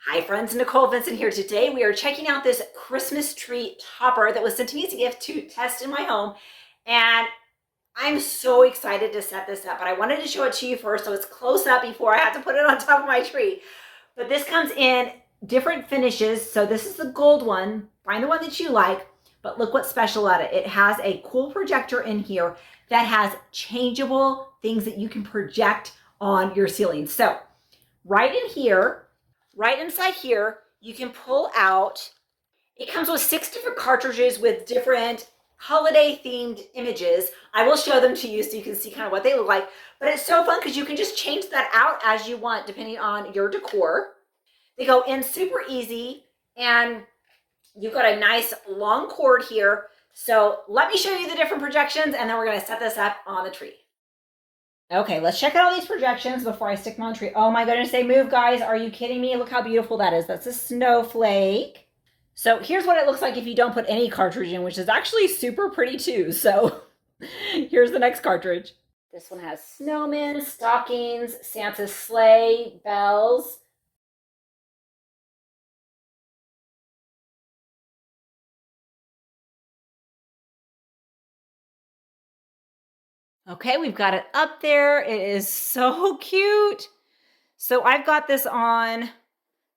Hi friends, Nicole Vincent here. Today we are checking out this Christmas tree topper that was sent to me as a gift to test in my home. And I'm so excited to set this up, but I wanted to show it to you first so it's close up before I have to put it on top of my tree. But this comes in different finishes. So this is the gold one. Find the one that you like, but look what's special about it. It has a cool projector in here that has changeable things that you can project on your ceiling. So right in here, right inside here, you can pull out, it comes with 6 different cartridges with different holiday themed images. I will show them to you so you can see kind of what they look like, but it's so fun because you can just change that out as you want depending on your decor. They go in super easy and you've got a nice long cord here. So let me show you the different projections and then we're gonna set this up on the tree. Okay, let's check out all these projections before I stick them on the tree. Oh my goodness, they move, guys. Are you kidding me? Look how beautiful that is. That's a snowflake. So here's what it looks like if you don't put any cartridge in, which is actually super pretty too. So here's the next cartridge. This one has snowmen, stockings, Santa's sleigh, bells. Okay, we've got it up there. It is so cute. So I've got this on,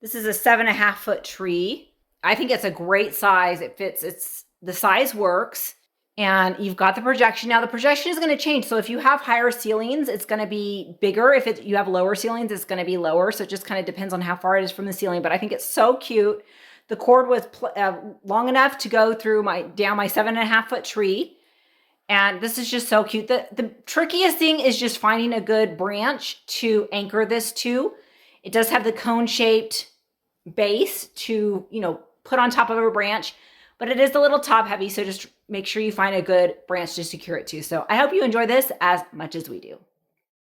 this is a 7.5 foot tree. I think it's a great size. It fits, the size works. And you've got the projection. Now the projection is going to change. So if you have higher ceilings, it's going to be bigger. If you have lower ceilings, it's going to be lower. So it just kind of depends on how far it is from the ceiling. But I think it's so cute. The cord was long enough to go through down my 7.5 foot tree. And this is just so cute. The trickiest thing is just finding a good branch to anchor this to. It does have the cone-shaped base to, put on top of a branch, but it is a little top heavy. So just make sure you find a good branch to secure it to. So I hope you enjoy this as much as we do.